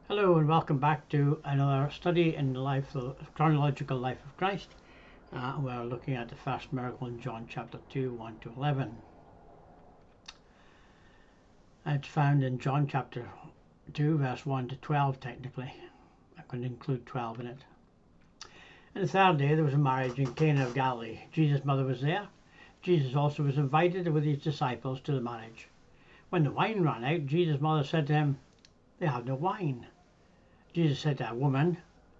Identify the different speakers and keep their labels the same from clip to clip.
Speaker 1: Hello and welcome back to another study in the chronological life of Christ. We're looking at the first miracle in John chapter 2, 1 to 11. It's found in John chapter 2, verse 1 to 12 technically. I could include 12 in it. And the third day there was a marriage in Cana of Galilee. Jesus' mother was there. Jesus also was invited with his disciples to the marriage. When the wine ran out, Jesus' mother said to him, "They have no wine." Jesus said to her, "Woman,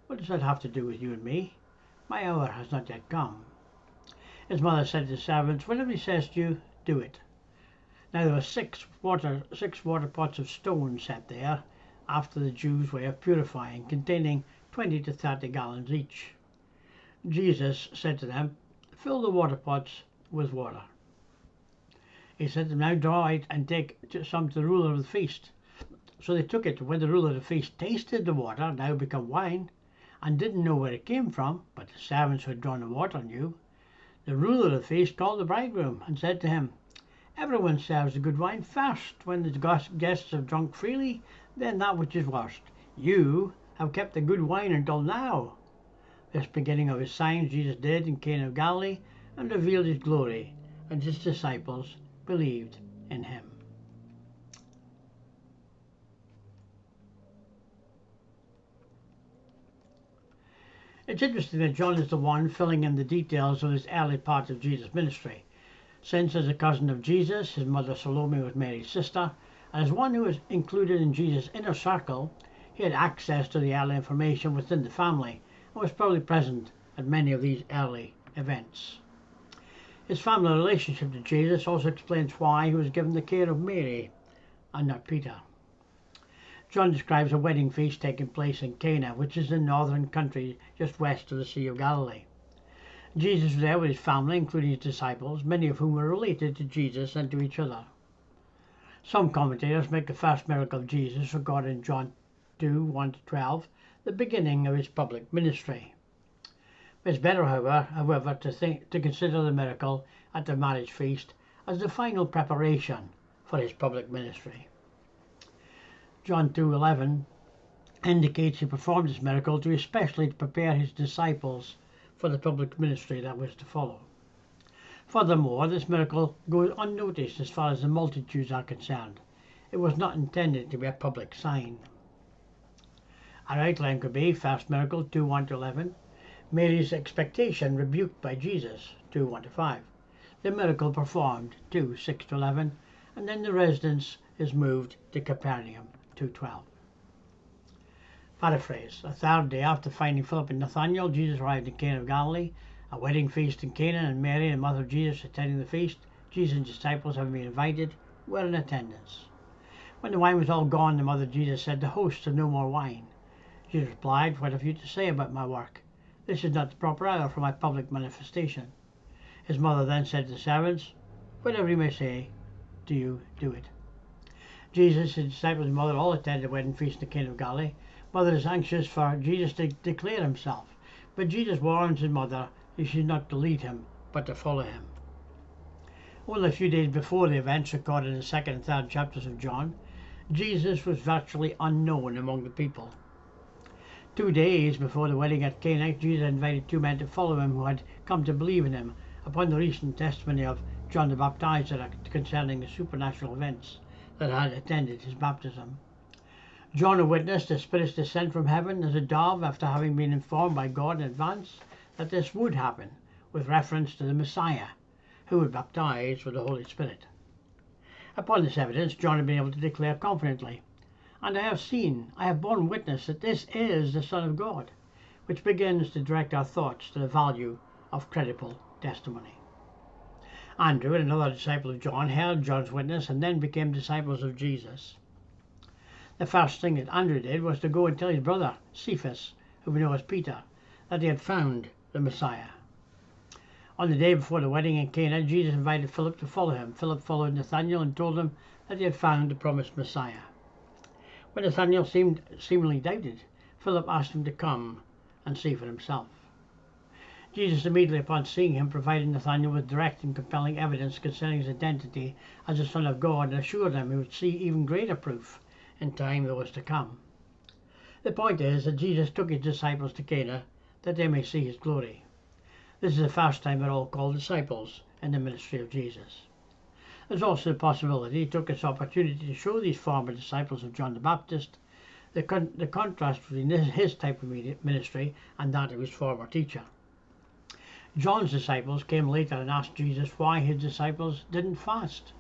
Speaker 1: what does that have to do with you and me? My hour has not yet come." His mother said to the servants, "Whatever he says to you, do it." Now there were six water pots of stone set there, after the Jews' way of purifying, containing 20 to 30 gallons each. Jesus said to them, "Fill the water pots with water." He said to them, "Now draw it and take some to the ruler of the feast." So they took it. When the ruler of the feast tasted the water, now become wine, and didn't know where it came from, but the servants who had drawn the water knew, the ruler of the feast called the bridegroom and said to him, "Everyone serves the good wine first. When the guests have drunk freely, then that which is worst. You have kept the good wine until now." This beginning of his signs Jesus did in Cana of Galilee, and revealed his glory, and his disciples believed in him. It's interesting that John is the one filling in the details of this early part of Jesus' ministry, since as a cousin of Jesus, his mother Salome was Mary's sister, and as one who was included in Jesus' inner circle, he had access to the early information within the family and was probably present at many of these early events. His family relationship to Jesus also explains why he was given the care of Mary and not Peter. John describes a wedding feast taking place in Cana, which is the northern country just west of the Sea of Galilee. Jesus was there with his family, including his disciples, many of whom were related to Jesus and to each other. Some commentators make the first miracle of Jesus, recorded in John 2, 1 to 12, the beginning of his public ministry. It's better, however, to consider the miracle at the marriage feast as the final preparation for his public ministry. John 2:11 indicates he performed this miracle especially to prepare his disciples for the public ministry that was to follow. Furthermore, this miracle goes unnoticed as far as the multitudes are concerned. It was not intended to be a public sign. Our outline could be first miracle 2:1 to 11, Mary's expectation rebuked by Jesus 2:1 to 5, the miracle performed 2:6 to 11, and then the residence is moved to Capernaum 2:12. Paraphrase. A third day after finding Philip and Nathanael, Jesus arrived in Cana of Galilee, a wedding feast in Cana, and Mary, the mother of Jesus, attending the feast. Jesus and his disciples, having been invited, were in attendance. When the wine was all gone, the mother of Jesus said, "The hosts have no more wine." Jesus replied, "What have you to say about my work? This is not the proper hour for my public manifestation." His mother then said to the servants, "Whatever he may say, do you do it." Jesus, his disciples, and mother all attended the wedding feast in the Cana of Galilee. Mother is anxious for Jesus to declare himself, but Jesus warns his mother that she is not to lead him, but to follow him. Only a few days before the events recorded in the second and third chapters of John, Jesus was virtually unknown among the people. 2 days before the wedding at Cana, Jesus invited 2 men to follow him who had come to believe in him upon the recent testimony of John the Baptizer concerning the supernatural events that had attended his baptism. John had witnessed the Spirit's descent from heaven as a dove after having been informed by God in advance that this would happen, with reference to the Messiah, who would baptize with the Holy Spirit. Upon this evidence, John had been able to declare confidently, "And I have borne witness that this is the Son of God," which begins to direct our thoughts to the value of credible testimony. Andrew, another disciple of John, heard John's witness and then became disciples of Jesus. The first thing that Andrew did was to go and tell his brother, Cephas, who we know as Peter, that he had found the Messiah. On the day before the wedding in Cana, Jesus invited Philip to follow him. Philip followed Nathanael and told him that he had found the promised Messiah. When Nathanael seemingly doubted, Philip asked him to come and see for himself. Jesus, immediately upon seeing him, provided Nathanael with direct and compelling evidence concerning his identity as the Son of God, and assured him he would see even greater proof in time that was to come. The point is that Jesus took his disciples to Cana that they may see his glory. This is the first time they're all called disciples in the ministry of Jesus. There's also the possibility he took this opportunity to show these former disciples of John the Baptist the contrast between his type of ministry and that of his former teacher. John's disciples came later and asked Jesus why his disciples didn't fast,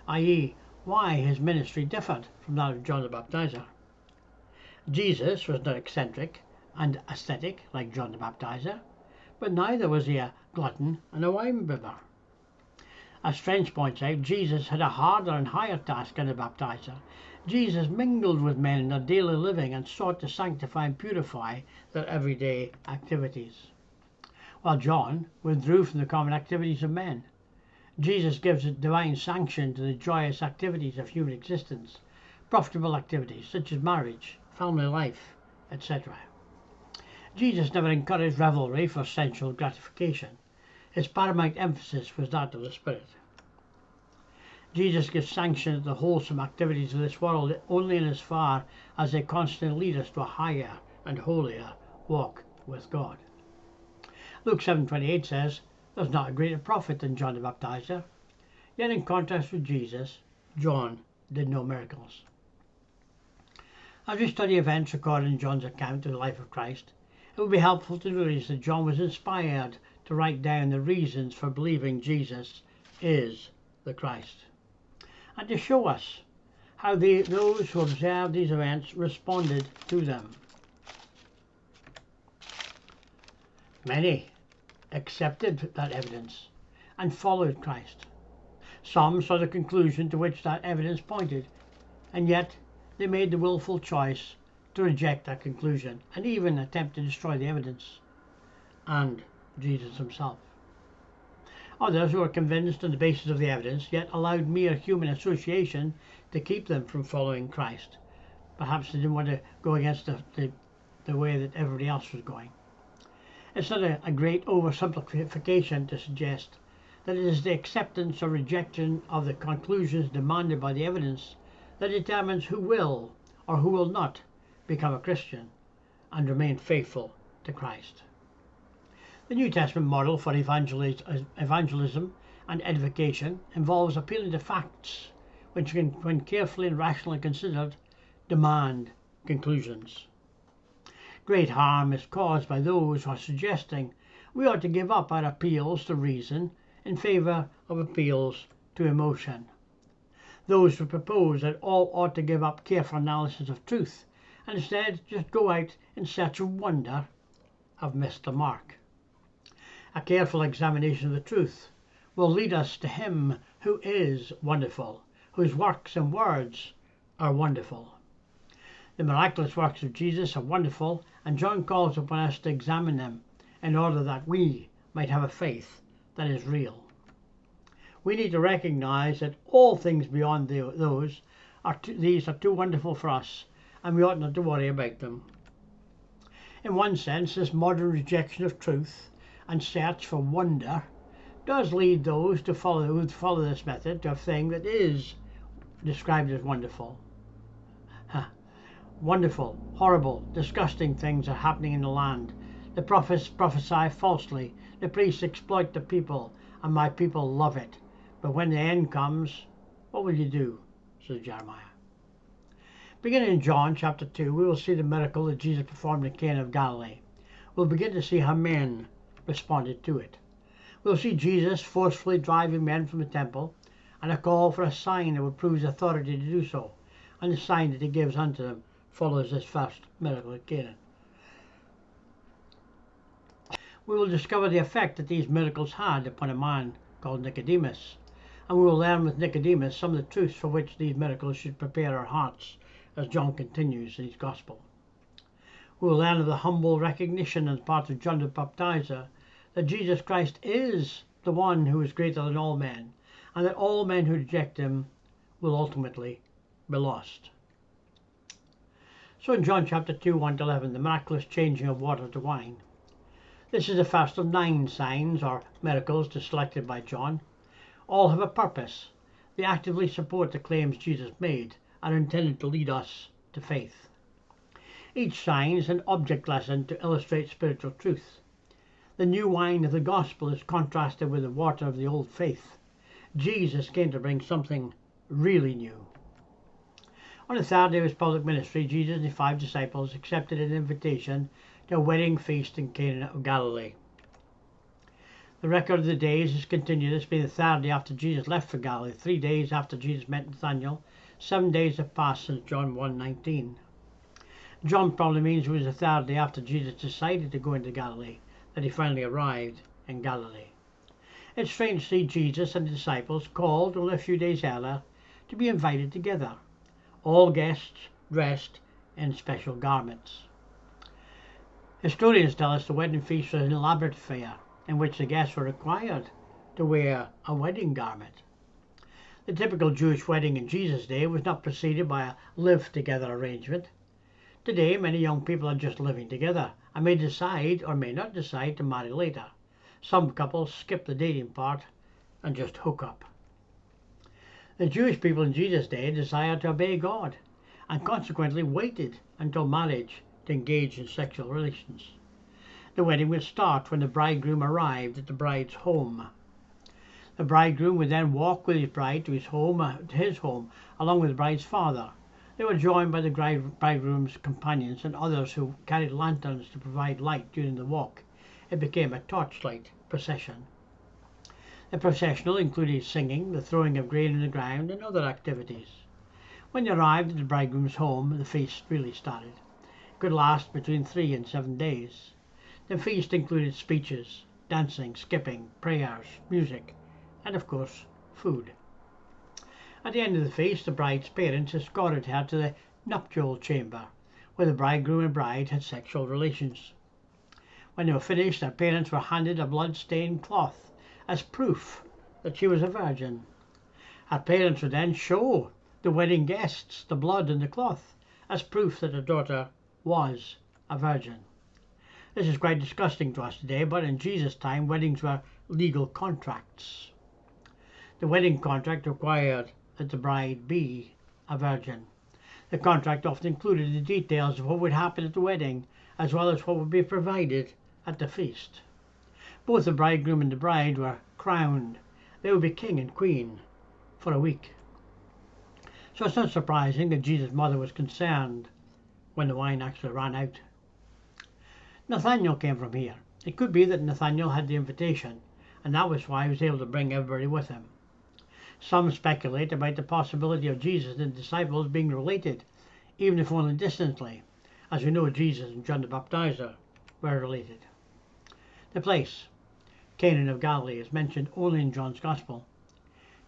Speaker 1: i.e., why his ministry differed from that of John the Baptizer. Jesus was not eccentric and ascetic like John the Baptizer, but neither was he a glutton and a wine-bibber. As French points out, Jesus had a harder and higher task than the Baptizer. Jesus mingled with men in their daily living and sought to sanctify and purify their everyday activities, while John withdrew from the common activities of men. Jesus gives a divine sanction to the joyous activities of human existence, profitable activities such as marriage, family life, etc. Jesus never encouraged revelry for sensual gratification. His paramount emphasis was that of the Spirit. Jesus gives sanction to the wholesome activities of this world only in as far as they constantly lead us to a higher and holier walk with God. Luke 7:28 says, "There's not a greater prophet than John the Baptizer." Yet in contrast with Jesus, John did no miracles. As we study events recorded in John's account of the life of Christ, it will be helpful to notice that John was inspired to write down the reasons for believing Jesus is the Christ, and to show us how those who observed these events responded to them. Many accepted that evidence and followed Christ. Some saw the conclusion to which that evidence pointed, and yet they made the willful choice to reject that conclusion and even attempt to destroy the evidence and Jesus himself. Others who were convinced on the basis of the evidence yet allowed mere human association to keep them from following Christ. Perhaps they didn't want to go against the way that everybody else was going. It's not a great oversimplification to suggest that it is the acceptance or rejection of the conclusions demanded by the evidence that determines who will or who will not become a Christian and remain faithful to Christ. The New Testament model for evangelism and edification involves appealing to facts which, when carefully and rationally considered, demand conclusions. Great harm is caused by those who are suggesting we ought to give up our appeals to reason in favour of appeals to emotion. Those who propose that all ought to give up careful analysis of truth and instead just go out in search of wonder have missed the mark. A careful examination of the truth will lead us to Him who is wonderful, whose works and words are wonderful. The miraculous works of Jesus are wonderful, and John calls upon us to examine them in order that we might have a faith that is real. We need to recognize that all things beyond these are too wonderful for us, and we ought not to worry about them. In one sense, this modern rejection of truth and search for wonder does lead those who follow this method to a thing that is described as wonderful. Wonderful, horrible, disgusting things are happening in the land. The prophets prophesy falsely, the priests exploit the people, and my people love it. But when the end comes, what will you do? Says Jeremiah. Beginning in John chapter 2, we will see the miracle that Jesus performed in Cana of Galilee. We'll begin to see how men responded to it. We'll see Jesus forcefully driving men from the temple, and a call for a sign that would prove his authority to do so, and the sign that he gives unto them follows this first miracle at Cana. We will discover the effect that these miracles had upon a man called Nicodemus, and we will learn with Nicodemus some of the truths for which these miracles should prepare our hearts as John continues in his gospel. We will learn of the humble recognition on the part of John the Baptizer that Jesus Christ is the one who is greater than all men, and that all men who reject him will ultimately be lost. So in John chapter 2, 1-11, the miraculous changing of water to wine. This is the first of 9 signs or miracles selected by John. All have a purpose. They actively support the claims Jesus made and are intended to lead us to faith. Each sign is an object lesson to illustrate spiritual truth. The new wine of the gospel is contrasted with the water of the old faith. Jesus came to bring something really new. On the third day of his public ministry, Jesus and his 5 disciples accepted an invitation to a wedding feast in Cana of Galilee. The record of the days is continued. This being the 3rd day after Jesus left for Galilee, 3 days after Jesus met Nathanael. 7 days have passed since John 1:19. John probably means it was the 3rd day after Jesus decided to go into Galilee that he finally arrived in Galilee. It's strange to see Jesus and the disciples called only a few days earlier to be invited together, all guests dressed in special garments. Historians tell us the wedding feast was an elaborate affair in which the guests were required to wear a wedding garment. The typical Jewish wedding in Jesus' day was not preceded by a live-together arrangement. Today, many young people are just living together and may decide or may not decide to marry later. Some couples skip the dating part and just hook up. The Jewish people in Jesus' day desired to obey God and consequently waited until marriage to engage in sexual relations. The wedding would start when the bridegroom arrived at the bride's home. The bridegroom would then walk with his bride to his home, along with the bride's father. They were joined by the bridegroom's companions and others who carried lanterns to provide light during the walk. It became a torchlight procession. The processional included singing, the throwing of grain on the ground, and other activities. When they arrived at the bridegroom's home, the feast really started. It could last between 3 and 7 days. The feast included speeches, dancing, skipping, prayers, music, and of course, food. At the end of the feast, the bride's parents escorted her to the nuptial chamber, where the bridegroom and bride had sexual relations. When they were finished, their parents were handed a blood-stained cloth as proof that she was a virgin. Her parents would then show the wedding guests the blood in the cloth as proof that their daughter was a virgin. This is quite disgusting to us today, but in Jesus' time, weddings were legal contracts. The wedding contract required that the bride be a virgin. The contract often included the details of what would happen at the wedding, as well as what would be provided at the feast. Both the bridegroom and the bride were crowned. They would be king and queen for a week. So it's not surprising that Jesus' mother was concerned when the wine actually ran out. Nathanael came from here. It could be that Nathanael had the invitation, and that was why he was able to bring everybody with him. Some speculate about the possibility of Jesus and the disciples being related, even if only distantly, as we know Jesus and John the Baptizer were related. The place, Cana of Galilee, is mentioned only in John's Gospel.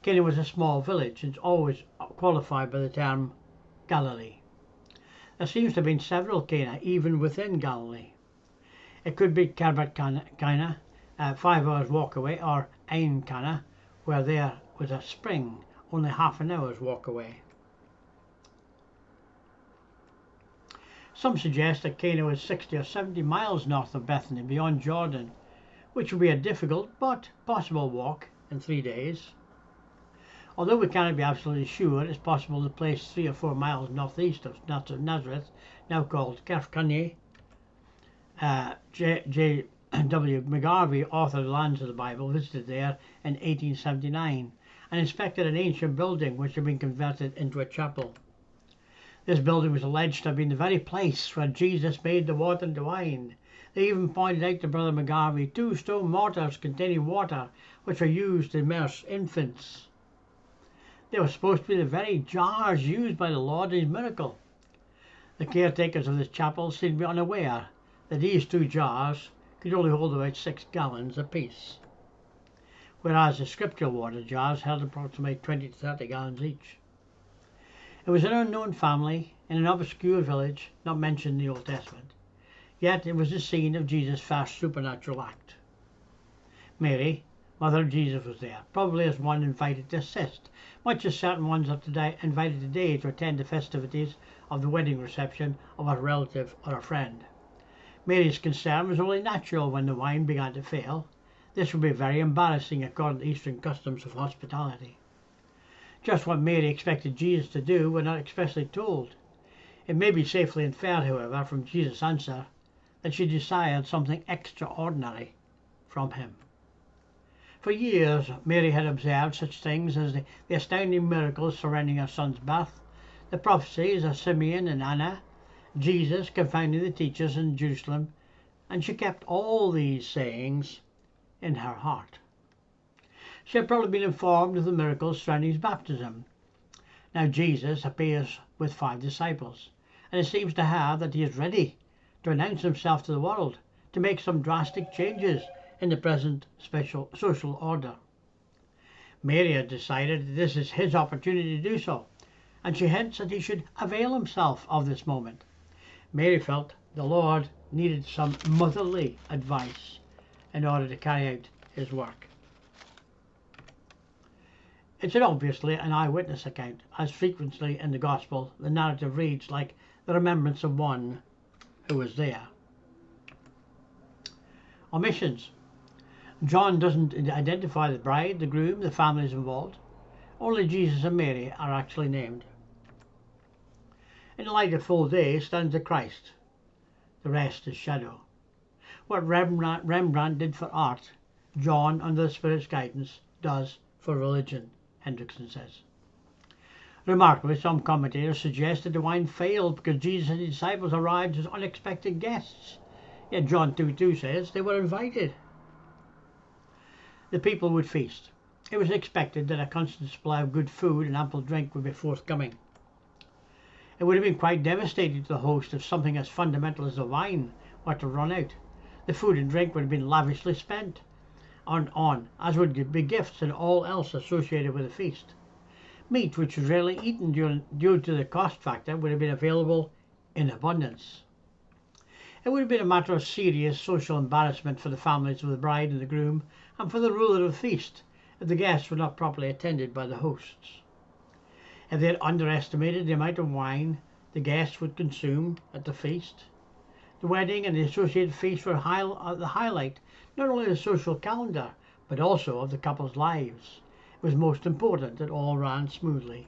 Speaker 1: Cana was a small village and is always qualified by the term Galilee. There seems to have been several Cana even within Galilee. It could be Kerbat Cana, 5 hours walk away, or Ain Cana, where there was a spring only half an hour's walk away. Some suggest that Cana was 60 or 70 miles north of Bethany, beyond Jordan, which would be a difficult but possible walk in 3 days. Although we cannot be absolutely sure, it's possible to place 3 or 4 miles northeast of Nazareth, now called Kerfkanye. J.W. McGarvey, author of the Lands of the Bible, visited there in 1879 and inspected an ancient building which had been converted into a chapel. This building was alleged to have been the very place where Jesus made the water into wine. They even pointed out to Brother McGarvey 2 stone mortars containing water which were used to immerse infants. They were supposed to be the very jars used by the Lord in his miracle. The caretakers of this chapel seemed to be unaware that these 2 jars could only hold about 6 gallons apiece, whereas the scriptural water jars held approximately 20 to 30 gallons each. It was an unknown family in an obscure village not mentioned in the Old Testament, yet it was the scene of Jesus' first supernatural act. Mary, mother of Jesus, was there, probably as one invited to assist, much as certain ones are invited today to attend the festivities of the wedding reception of a relative or a friend. Mary's concern was only natural when the wine began to fail. This would be very embarrassing according to Eastern customs of hospitality. Just what Mary expected Jesus to do, we're not expressly told. It may be safely inferred, however, from Jesus' answer that she desired something extraordinary from him. For years, Mary had observed such things as the astounding miracles surrounding her son's birth, the prophecies of Simeon and Anna, Jesus confounding the teachers in Jerusalem, and she kept all these sayings in her heart. She had probably been informed of the miracles surrounding his baptism. Now Jesus appears with 5 disciples, and it seems to her that he is ready to announce himself to the world, to make some drastic changes in the present special social order. Mary had decided that this is his opportunity to do so, and she hints that he should avail himself of this moment. Mary felt the Lord needed some motherly advice in order to carry out his work. It's obviously an eyewitness account, as frequently in the Gospel the narrative reads like the remembrance of one who was there. Omissions. John doesn't identify the bride, the groom, the families involved. Only Jesus and Mary are actually named. In the light of full day stands the Christ. The rest is shadow. What Rembrandt did for art, John, under the Spirit's guidance, does for religion, Hendrickson says. Remarkably, some commentators suggest that the wine failed because Jesus and his disciples arrived as unexpected guests. Yet John 2:2 says they were invited. The people would feast. It was expected that a constant supply of good food and ample drink would be forthcoming. It would have been quite devastating to the host if something as fundamental as the wine were to run out. The food and drink would have been lavishly spent on, as would be gifts and all else associated with the feast. Meat, which was rarely eaten due to the cost factor, would have been available in abundance. It would have been a matter of serious social embarrassment for the families of the bride and the groom, and for the ruler of the feast, if the guests were not properly attended by the hosts. If they had underestimated the amount of wine the guests would consume at the feast, the wedding and the associated feast were the highlight not only of the social calendar, but also of the couple's lives. It was most important that all ran smoothly.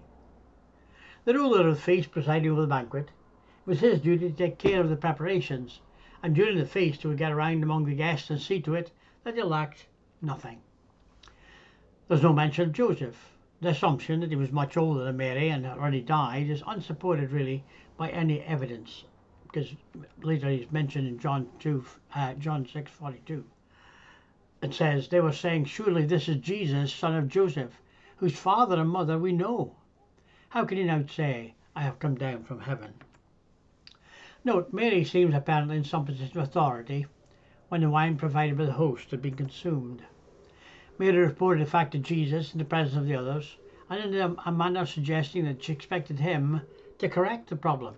Speaker 1: The ruler of the feast presiding over the banquet, it was his duty to take care of the preparations, and during the feast he would get around among the guests and see to it that they lacked nothing. There's no mention of Joseph. The assumption that he was much older than Mary and had already died is unsupported really by any evidence, because later he's mentioned in John 6:42. It says, they were saying, surely this is Jesus, son of Joseph, whose father and mother we know. How can he now say, I have come down from heaven? Note, Mary seems apparently in some position of authority when the wine provided by the host had been consumed. Mary reported the fact to Jesus in the presence of the others, and in a manner suggesting that she expected him to correct the problem.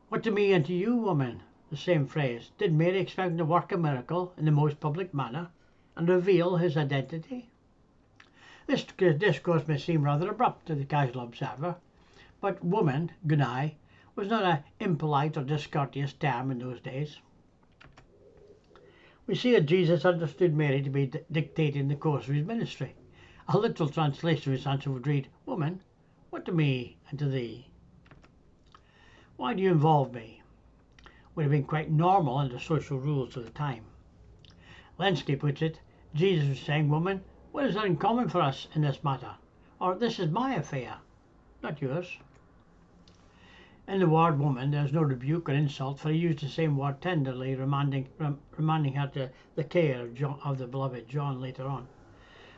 Speaker 1: What to me and to you, woman? The same phrase. Did Mary expect him to work a miracle in the most public manner and reveal his identity? This discourse may seem rather abrupt to the casual observer, but woman, gunai, was not an impolite or discourteous term in those days. We see that Jesus understood Mary to be dictating the course of his ministry. A literal translation of his answer would read, woman, what to me and to thee? Why do you involve me? Would have been quite normal under social rules of the time. Lenski puts it, Jesus was saying, woman, what is there in common for us in this matter? Or this is my affair, not yours. In the word woman there is no rebuke or insult, for he used the same word tenderly, reminding her to the care of the beloved John later on.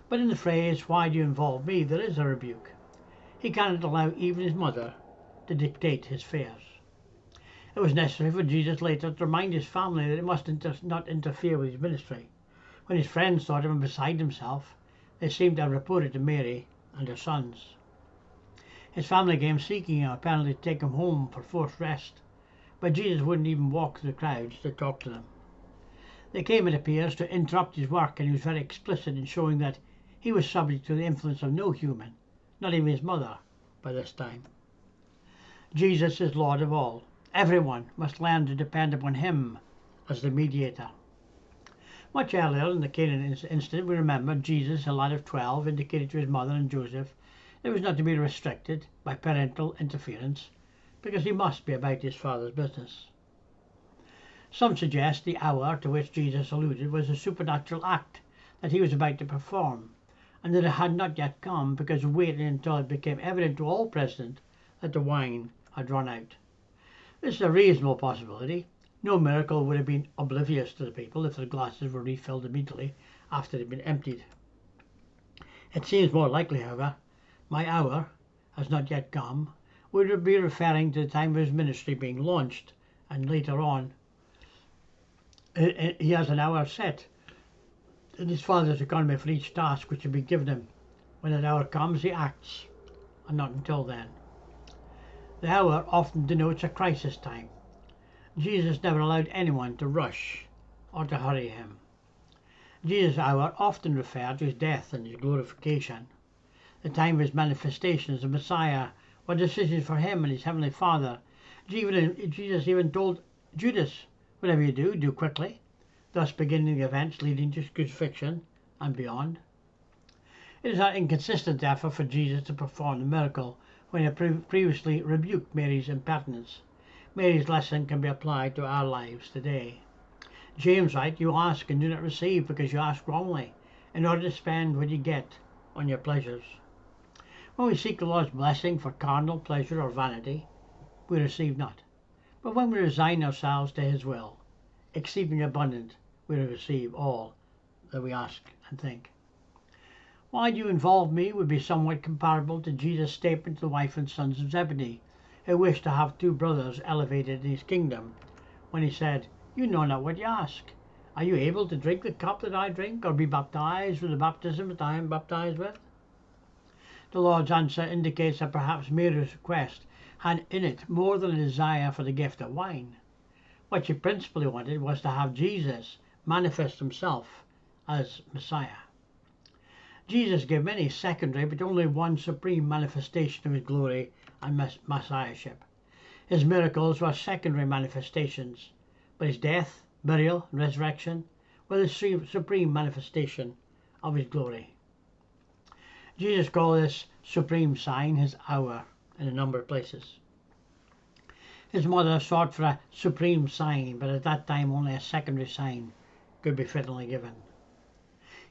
Speaker 1: But in the phrase, why do you involve me, there is a rebuke. He cannot allow even his mother to dictate his fares. It was necessary for Jesus later to remind his family that it must not interfere with his ministry. When his friends thought him beside himself, they seemed to have reported to Mary and her sons. His family came seeking him, apparently to take him home for forced rest, but Jesus wouldn't even walk through the crowds to talk to them. They came, it appears, to interrupt his work, and he was very explicit in showing that he was subject to the influence of no human, not even his mother, by this time. Jesus is Lord of all. Everyone must learn to depend upon him as the mediator. Much earlier in the Canaan incident, we remember Jesus, a lad of 12, indicated to his mother and Joseph that he was not to be restricted by parental interference because he must be about his Father's business. Some suggest the hour to which Jesus alluded was a supernatural act that he was about to perform, and that it had not yet come because of waiting until it became evident to all present that the wine had run out. This is a reasonable possibility. No miracle would have been oblivious to the people if their glasses were refilled immediately after they had been emptied. It seems more likely, however, my hour has not yet come would be referring to the time of his ministry being launched, and later on he has an hour set in his Father's economy for each task which will be given him. When that hour comes, he acts, and not until then. The hour often denotes a crisis time. Jesus never allowed anyone to rush or to hurry him. Jesus' hour often referred to his death and his glorification. The time of his manifestation as the Messiah were decisions for him and his heavenly Father. Jesus even told Judas, "Whatever you do, do quickly," thus beginning the events leading to his crucifixion and beyond. It is not inconsistent, therefore, for Jesus to perform the miracle when he previously rebuked Mary's impertinence. Mary's lesson can be applied to our lives today. James writes, "You ask and do not receive because you ask wrongly, in order to spend what you get on your pleasures." When we seek the Lord's blessing for carnal pleasure or vanity, we receive not. But when we resign ourselves to his will, exceeding abundant, we receive all that we ask and think. "Why do you involve me?" would be somewhat comparable to Jesus' statement to the wife and sons of Zebedee, who wished to have two brothers elevated in his kingdom, when he said, "You know not what you ask. Are you able to drink the cup that I drink, or be baptized with the baptism that I am baptized with?" The Lord's answer indicates that perhaps Mary's request had in it more than a desire for the gift of wine. What she principally wanted was to have Jesus manifest himself as Messiah. Jesus gave many secondary but only one supreme manifestation of his glory and messiahship. His miracles were secondary manifestations, but his death, burial, and resurrection were the supreme manifestation of his glory. Jesus called this supreme sign his hour in a number of places. His mother sought for a supreme sign, but at that time only a secondary sign could be fittingly given.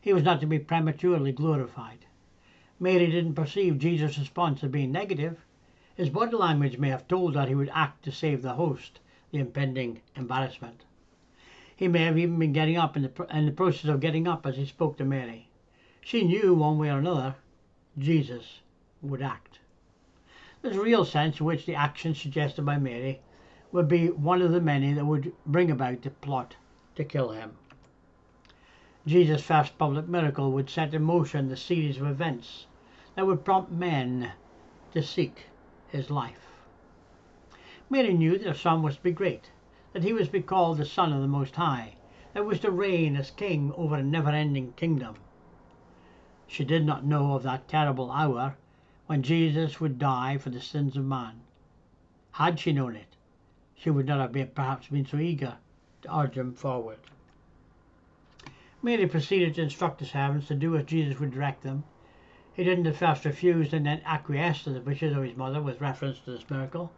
Speaker 1: He was not to be prematurely glorified. Mary didn't perceive Jesus' response as being negative. His body language may have told her he would act to save the host the impending embarrassment. He may have even been getting up in the process of getting up as he spoke to Mary. She knew one way or another Jesus would act. There's a real sense in which the action suggested by Mary would be one of the many that would bring about the plot to kill him. Jesus' first public miracle would set in motion the series of events that would prompt men to seek his life. Mary knew that her son was to be great, that he was to be called the Son of the Most High, that was to reign as king over a never-ending kingdom. She did not know of that terrible hour when Jesus would die for the sins of man. Had she known it, she would not have perhaps been so eager to urge him forward. Mary proceeded to instruct the servants to do as Jesus would direct them. He didn't at first refuse and then acquiesce to the wishes of his mother with reference to this miracle.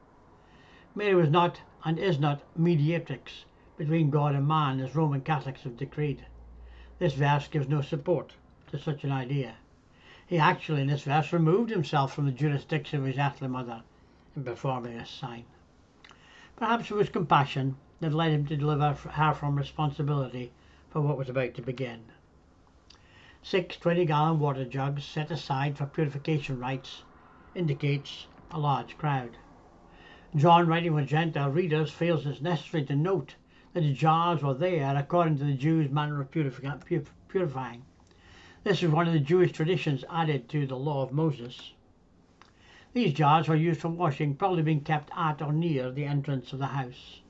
Speaker 1: Mary was not and is not mediatrix between God and man, as Roman Catholics have decreed. This verse gives no support to such an idea. He actually in this verse removed himself from the jurisdiction of his earthly mother in performing this sign. Perhaps it was compassion that led him to deliver her from responsibility for what was about to begin. 6 20-gallon water jugs set aside for purification rites indicates a large crowd. John, writing with Gentile readers, feels it's necessary to note that the jars were there according to the Jews' manner of purifying. This is one of the Jewish traditions added to the law of Moses. These jars were used for washing, probably being kept at or near the entrance of the house.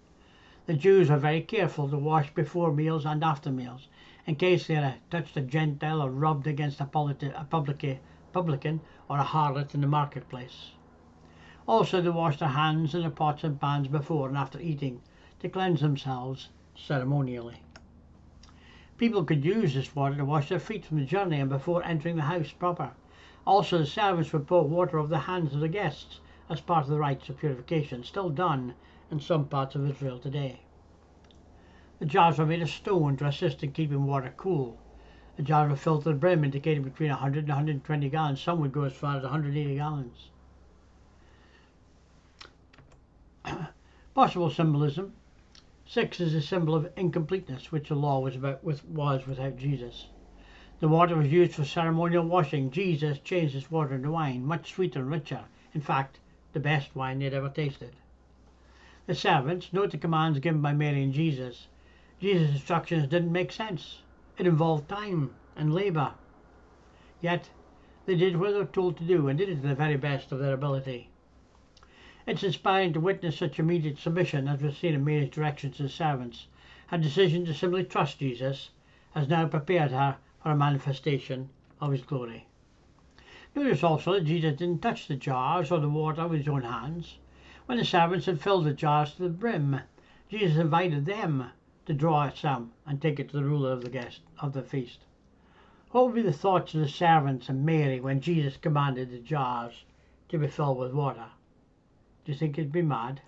Speaker 1: The Jews were very careful to wash before meals and after meals, in case they had touched a Gentile or rubbed against a publican or a harlot in the marketplace. Also, they washed their hands and their pots and pans before and after eating to cleanse themselves ceremonially. People could use this water to wash their feet from the journey and before entering the house proper. Also, the servants would pour water over the hands of the guests as part of the rites of purification, still done in some parts of Israel today. The jars were made of stone to assist in keeping water cool. The jars were filled to the brim, indicating between 100 and 120 gallons. Some would go as far as 180 gallons. Possible symbolism. 6 is a symbol of incompleteness, which the law was without Jesus. The water was used for ceremonial washing. Jesus changed this water into wine, much sweeter and richer. In fact, the best wine they'd ever tasted. The servants, note the commands given by Mary and Jesus. Jesus' instructions didn't make sense. It involved time and labour. Yet, they did what they were told to do and did it to the very best of their ability. It's inspiring to witness such immediate submission as we've seen in Mary's directions to the servants. Her decision to simply trust Jesus has now prepared her for a manifestation of his glory. Notice also that Jesus didn't touch the jars or the water with his own hands. When the servants had filled the jars to the brim, Jesus invited them to draw some and take it to the ruler of the feast. What would be the thoughts of the servants and Mary when Jesus commanded the jars to be filled with water? Do you think he'd be mad?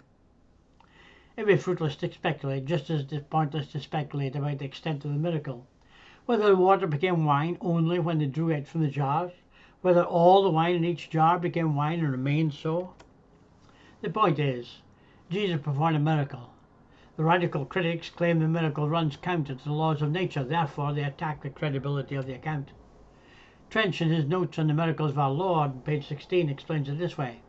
Speaker 1: It would be fruitless to speculate, just as it is pointless to speculate about the extent of the miracle. Whether the water became wine only when they drew it from the jars, whether all the wine in each jar became wine and remained so. The point is, Jesus performed a miracle. The radical critics claim the miracle runs counter to the laws of nature, therefore they attack the credibility of the account. Trench, in his notes on the miracles of our Lord, page 16, explains it this way.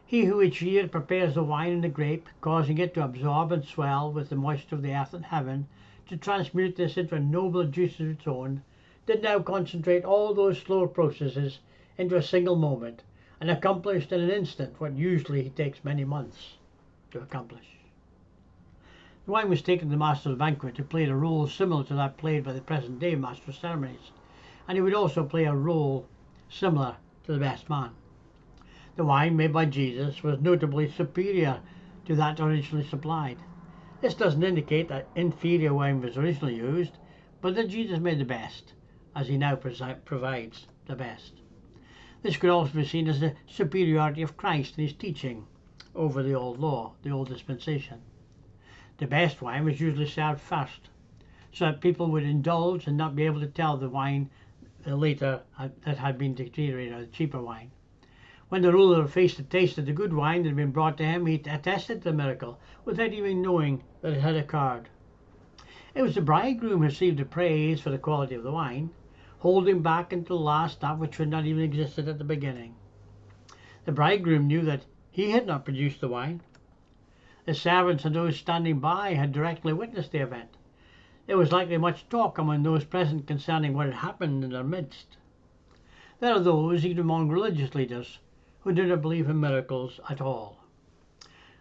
Speaker 1: He who each year prepares the wine and the grape, causing it to absorb and swell with the moisture of the earth and heaven, to transmute this into a nobler juice of its own, did now concentrate all those slower processes into a single moment, and accomplished in an instant what usually takes many months to accomplish. The wine was taken to the master of the banquet, who played a role similar to that played by the present-day master of ceremonies, and he would also play a role similar to the best man. The wine made by Jesus was notably superior to that originally supplied. This doesn't indicate that inferior wine was originally used, but that Jesus made the best, as he now provides the best. This could also be seen as the superiority of Christ in his teaching over the old law, the old dispensation. The best wine was usually served first, so that people would indulge and not be able to tell the wine later that had been deteriorated, or the cheaper wine. When the ruler of the feast had tasted the good wine that had been brought to him, he attested the miracle without even knowing that it had occurred. It was the bridegroom who received the praise for the quality of the wine, holding back until last that which had not even existed at the beginning. The bridegroom knew that he had not produced the wine. The servants and those standing by had directly witnessed the event. There was likely much talk among those present concerning what had happened in their midst. There are those, even among religious leaders, who do not believe in miracles at all.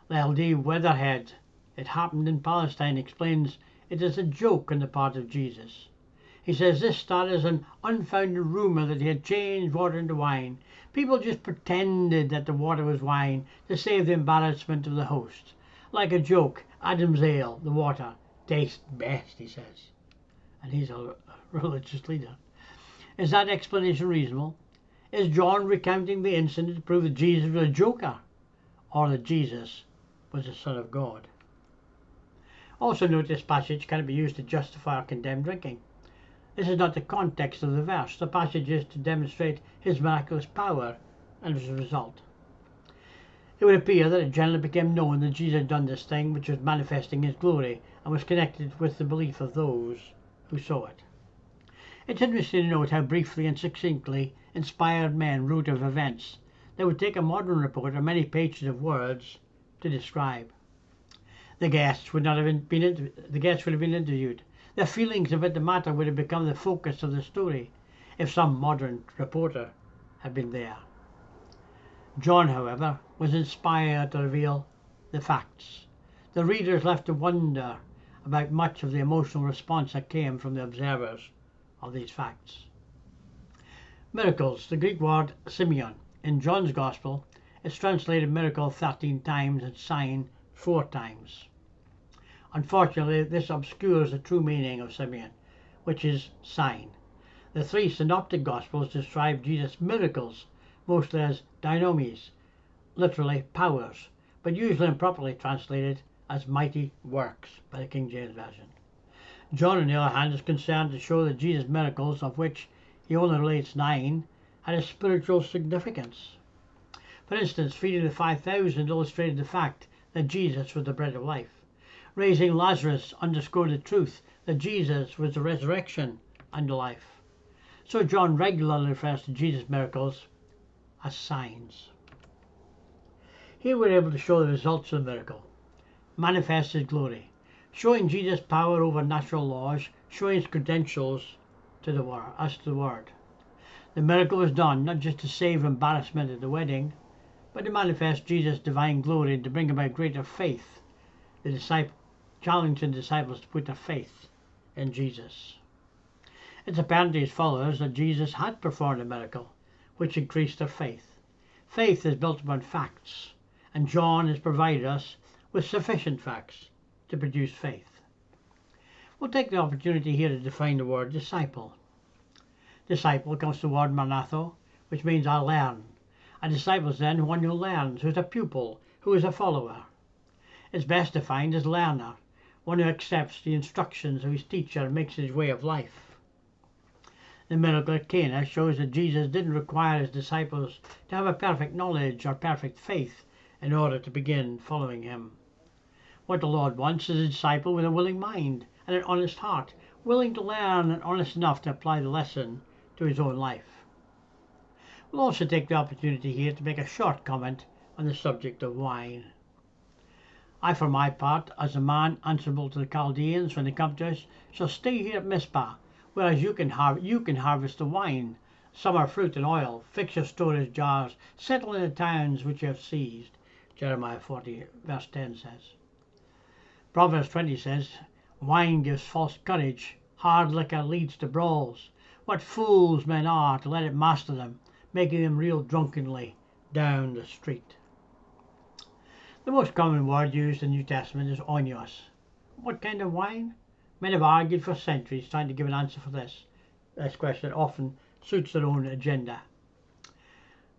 Speaker 1: L.D. Weatherhead, It Happened in Palestine, explains it is a joke on the part of Jesus. He says this started as an unfounded rumour that he had changed water into wine. People just pretended that the water was wine to save the embarrassment of the host. Like a joke, Adam's ale, the water, tastes best, he says. And he's a religious leader. Is that explanation reasonable? Is John recounting the incident to prove that Jesus was a joker, or that Jesus was the Son of God? Also note this passage cannot be used to justify or condemn drinking. This is not the context of the verse. The passage is to demonstrate his miraculous power, and as a result. It would appear that it generally became known that Jesus had done this thing which was manifesting his glory, and was connected with the belief of those who saw it. It's interesting to note how briefly and succinctly inspired men wrote of events that would take a modern reporter many pages of words to describe. The guests would have been interviewed. Their feelings about the matter would have become the focus of the story if some modern reporter had been there. John, however, was inspired to reveal the facts. The reader is left to wonder about much of the emotional response that came from the observers of these facts. Miracles. The Greek word Simeon. In John's Gospel, it's translated miracle 13 times and sign 4 times. Unfortunately, this obscures the true meaning of Simeon, which is sign. The 3 synoptic Gospels describe Jesus' miracles mostly as dynamis, literally powers, but usually improperly translated as mighty works by the King James Version. John, on the other hand, is concerned to show that Jesus' miracles, of which he only relates 9, had a spiritual significance. For instance, feeding the 5,000 illustrated the fact that Jesus was the bread of life. Raising Lazarus underscored the truth that Jesus was the resurrection and the life. So John regularly refers to Jesus' miracles as signs. Here we're able to show the results of the miracle, manifest his glory, showing Jesus' power over natural laws, showing his credentials to the word. The miracle was done not just to save embarrassment at the wedding, but to manifest Jesus' divine glory and to bring about greater faith. The disciple challenging the disciples to put their faith in Jesus. It's apparent to his followers that Jesus had performed a miracle, which increased their faith. Faith is built upon facts, and John has provided us with sufficient facts to produce faith. We'll take the opportunity here to define the word disciple. Disciple comes from the word maratho, which means I learn. A disciple is then one who learns, who is a pupil, who is a follower. It's best defined as learner, one who accepts the instructions of his teacher and makes his way of life. The miracle at Cana shows that Jesus didn't require his disciples to have a perfect knowledge or perfect faith in order to begin following him. What the Lord wants is a disciple with a willing mind and an honest heart, willing to learn and honest enough to apply the lesson to his own life. We'll also take the opportunity here to make a short comment on the subject of wine. I, for my part, as a man answerable to the Chaldeans when they come to us, shall stay here at Mizpah, whereas you can harvest the wine, summer fruit and oil, fix your storage jars, settle in the towns which you have seized. Jeremiah 40 verse 10 says. Proverbs 20 says, wine gives false courage, hard liquor leads to brawls. What fools men are to let it master them, making them reel drunkenly down the street. The most common word used in the New Testament is oinos. What kind of wine? Men have argued for centuries trying to give an answer for this question that often suits their own agenda.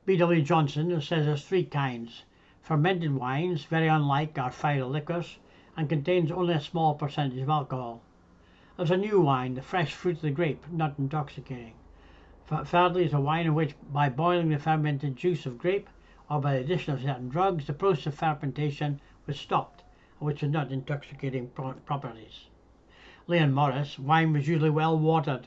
Speaker 1: B.W. Johnson says there's 3 kinds. Fermented wines, very unlike our fiery liquors, and contains only a small percentage of alcohol. There's a new wine, the fresh fruit of the grape, not intoxicating. Thirdly is a wine in which, by boiling the fermented juice of grape, or by the addition of certain drugs, the process of fermentation was stopped, which has not intoxicating properties. Leon Morris, wine was usually well watered.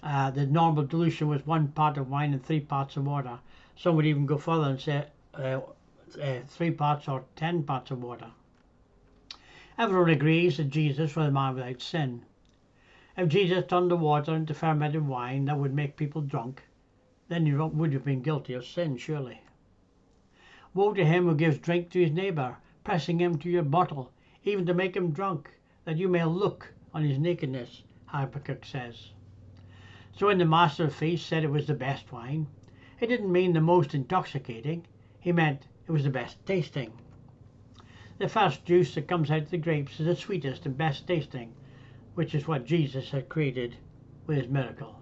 Speaker 1: The normal dilution was 1 part of wine and 3 parts of water. Some would even go further and say 3 parts or 10 parts of water. Everyone agrees that Jesus was a man without sin. If Jesus turned the water into fermented wine that would make people drunk, then you would have been guilty of sin, surely. Woe to him who gives drink to his neighbour, pressing him to your bottle, even to make him drunk, that you may look on his nakedness, Habakkuk says. So when the master of feast said it was the best wine, he didn't mean the most intoxicating, he meant it was the best tasting. The first juice that comes out of the grapes is the sweetest and best tasting, which is what Jesus had created with his miracle.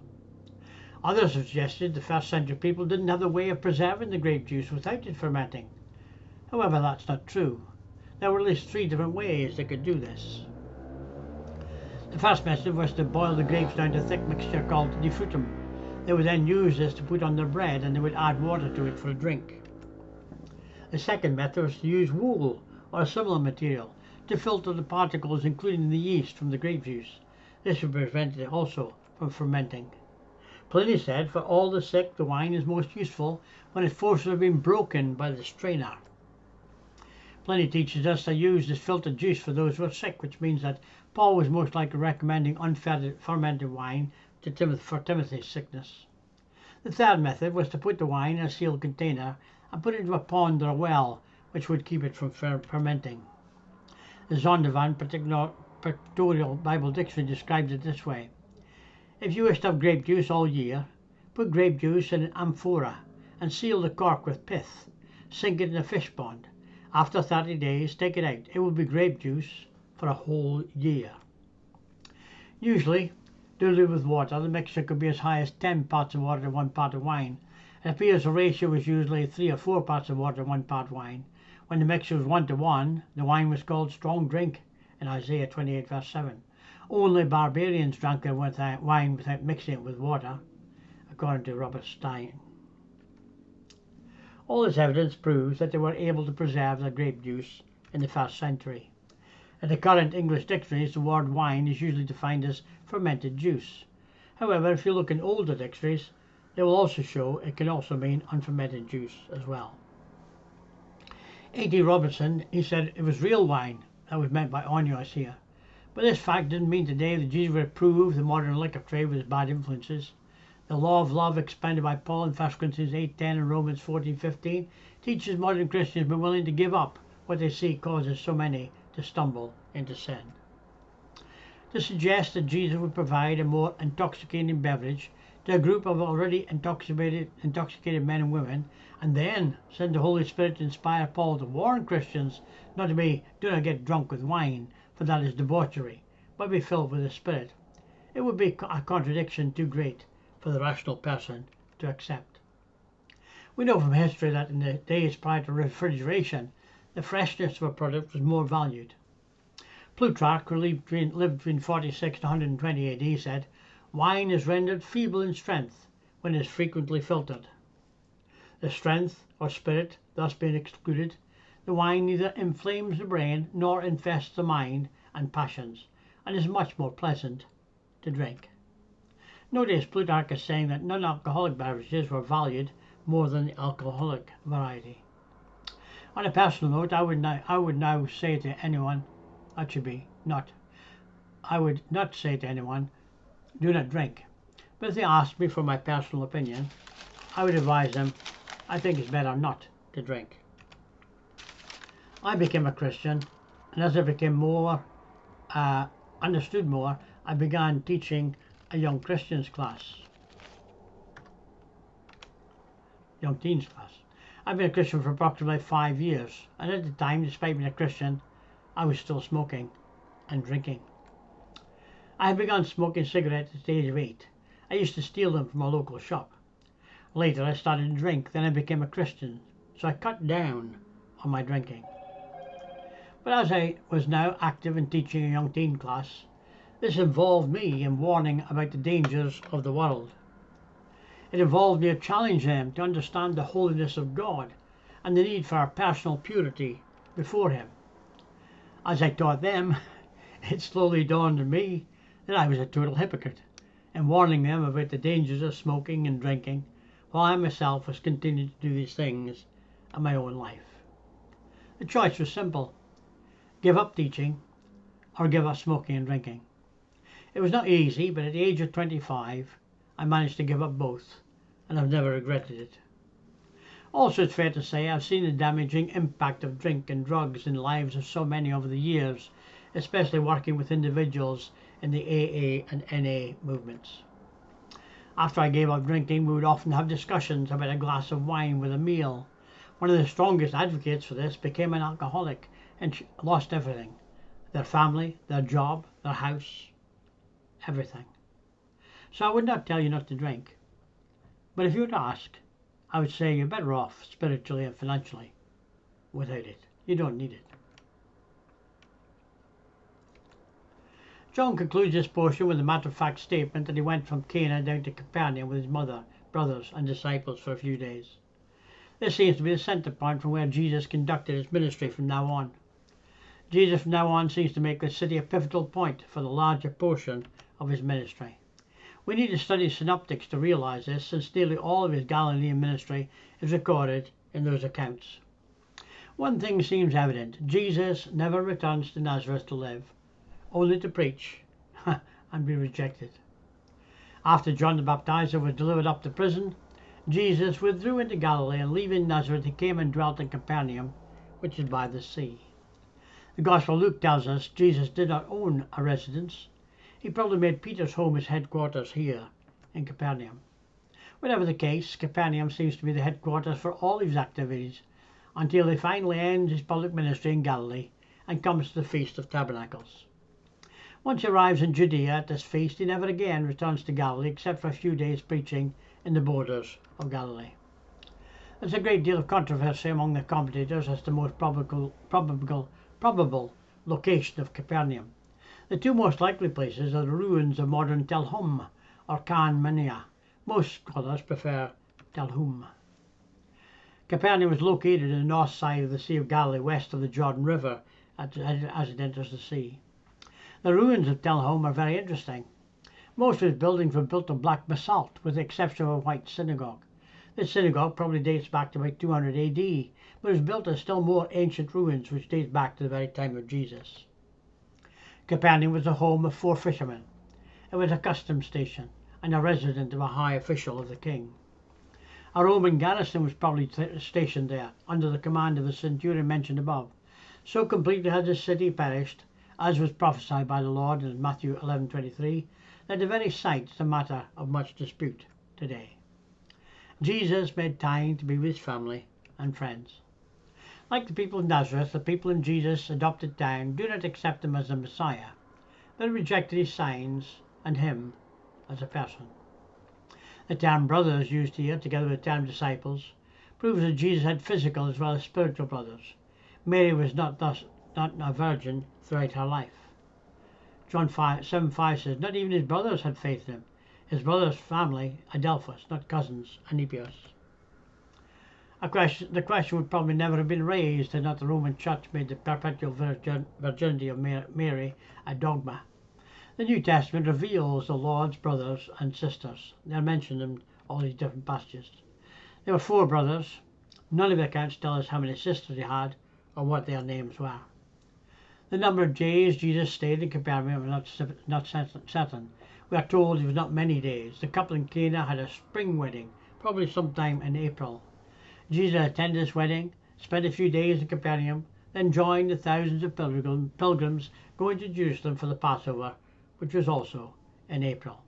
Speaker 1: Others have suggested the first century people didn't have the way of preserving the grape juice without it fermenting. However, that's not true. There were at least 3 different ways they could do this. The first method was to boil the grapes down to a thick mixture called defrutum. They would then use this to put on their bread, and they would add water to it for a drink. The second method was to use wool or a similar material to filter the particles, including the yeast, from the grape juice. This would prevent it also from fermenting. Pliny said, for all the sick, the wine is most useful when its forces have been broken by the strainer. Pliny teaches us to use this filtered juice for those who are sick, which means that Paul was most likely recommending unfermented wine for Timothy's sickness. The third method was to put the wine in a sealed container and put it into a pond or a well, which would keep it from fermenting. The Zondervan Pictorial Bible Dictionary describes it this way. If you wish to have grape juice all year, put grape juice in an amphora and seal the cork with pith. Sink it in a fish pond. After 30 days, take it out. It will be grape juice for a whole year. Usually, diluted with water, the mixture could be as high as 10 parts of water to 1 part of wine. It appears the ratio was usually 3 or 4 parts of water, 1 part wine. When the mixture was 1 to 1, the wine was called strong drink in Isaiah 28 verse 7. Only barbarians drank their wine without mixing it with water, according to Robert Stein. All this evidence proves that they were able to preserve their grape juice in the 1st century. In the current English dictionaries, the word wine is usually defined as fermented juice. However, if you look in older dictionaries, they will also show it can also mean unfermented juice as well. A.T. Robertson, he said it was real wine that was meant by oinos here. But this fact didn't mean today that Jesus would approve the modern liquor trade with its bad influences. The law of love expounded by Paul in 1 Corinthians 8:10 and Romans 14:15 teaches modern Christians to be willing to give up what they see causes so many to stumble into sin. To suggest that Jesus would provide a more intoxicating beverage to a group of already intoxicated men and women, and then send the Holy Spirit to inspire Paul to warn Christians not to do not get drunk with wine, for that is debauchery, but be filled with the Spirit, it would be a contradiction too great for the rational person to accept. We know from history that in the days prior to refrigeration, the freshness of a product was more valued. Plutarch, who lived between 46 to 120 AD, said, "Wine is rendered feeble in strength when it is frequently filtered." The strength or spirit thus being excluded, the wine neither inflames the brain nor infests the mind and passions, and is much more pleasant to drink. Notice Plutarch is saying that non-alcoholic beverages were valued more than the alcoholic variety. On a personal note, I would not say to anyone, do not drink. But if they asked me for my personal opinion, I would advise them, I think it's better not to drink. I became a Christian, and as I became more, understood more, I began teaching a young Christians class. Young teens class. I've been a Christian for approximately 5 years, and at the time, despite being a Christian, I was still smoking and drinking. I had begun smoking cigarettes at the age of 8. I used to steal them from a local shop. Later I started to drink, then I became a Christian, so I cut down on my drinking. But as I was now active in teaching a young teen class, this involved me in warning about the dangers of the world. It involved me to challenge them to understand the holiness of God and the need for our personal purity before Him. As I taught them, it slowly dawned on me that I was a total hypocrite in warning them about the dangers of smoking and drinking, while I myself was continuing to do these things in my own life. The choice was simple: give up teaching or give up smoking and drinking. It was not easy, but at the age of 25, I managed to give up both, and I've never regretted it. Also, it's fair to say I've seen the damaging impact of drink and drugs in the lives of so many over the years, especially working with individuals in the AA and NA movements. After I gave up drinking, we would often have discussions about a glass of wine with a meal. One of the strongest advocates for this became an alcoholic and lost everything: their family, their job, their house, everything. So I would not tell you not to drink. But if you were to ask, I would say you're better off spiritually and financially without it. You don't need it. John concludes this portion with a matter-of-fact statement that he went from Cana down to Capernaum with his mother, brothers and disciples for a few days. This seems to be the centre point from where Jesus conducted his ministry from now on. Jesus from now on seems to make this city a pivotal point for the larger portion of his ministry. We need to study synoptics to realize this, since nearly all of his Galilean ministry is recorded in those accounts. One thing seems evident: Jesus never returns to Nazareth to live, only to preach and be rejected. After John the Baptizer was delivered up to prison, Jesus withdrew into Galilee, and leaving Nazareth he came and dwelt in Capernaum, which is by the sea. The Gospel of Luke tells us Jesus did not own a residence. He probably made Peter's home his headquarters here in Capernaum. Whatever the case, Capernaum seems to be the headquarters for all his activities until he finally ends his public ministry in Galilee and comes to the Feast of Tabernacles. Once he arrives in Judea at this feast, he never again returns to Galilee except for a few days preaching in the borders of Galilee. There's a great deal of controversy among the commentators as to the most probable location of Capernaum. The two most likely places are the ruins of modern Tel Hum or Khan Mania. Most scholars prefer Tel Hum. Capernaum was located in the north side of the Sea of Galilee, west of the Jordan River as it enters the sea. The ruins of Tel Hum are very interesting. Most of its buildings were built of black basalt, with the exception of a white synagogue. This synagogue probably dates back to about 200 AD, but is built as still more ancient ruins which date back to the very time of Jesus. Capernaum was the home of 4 fishermen. It was a customs station and a residence of a high official of the king. A Roman garrison was probably stationed there, under the command of the centurion mentioned above. So completely had the city perished, as was prophesied by the Lord in Matthew 11:23, that the very sight is a matter of much dispute today. Jesus made time to be with his family and friends. Like the people of Nazareth, the people in Jesus' adopted town do not accept him as the Messiah, but rejected his signs and him as a person. The term brothers used here, together with the term disciples, proves that Jesus had physical as well as spiritual brothers. Mary was not a virgin throughout her life. John 7:5 says, not even his brothers had faith in him. His brother's family, Adelphus, not cousins, Anipius. The question would probably never have been raised had not the Roman Church made the perpetual virginity of Mary a dogma. The New Testament reveals the Lord's brothers and sisters. They're mentioned in all these different passages. There were 4 brothers. None of the accounts tell us how many sisters he had or what their names were. The number of days Jesus stayed in Capernaum is not certain. We are told it was not many days. The couple in Cana had a spring wedding, probably sometime in April. Jesus attended this wedding, spent a few days in Capernaum, then joined the thousands of pilgrims going to Jerusalem for the Passover, which was also in April.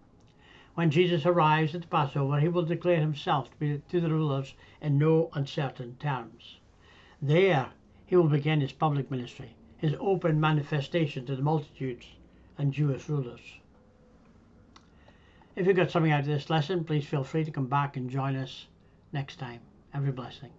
Speaker 1: When Jesus arrives at the Passover, he will declare himself to the rulers in no uncertain terms. There he will begin his public ministry, his open manifestation to the multitudes and Jewish rulers. If you got something out of this lesson, please feel free to come back and join us next time. Every blessing.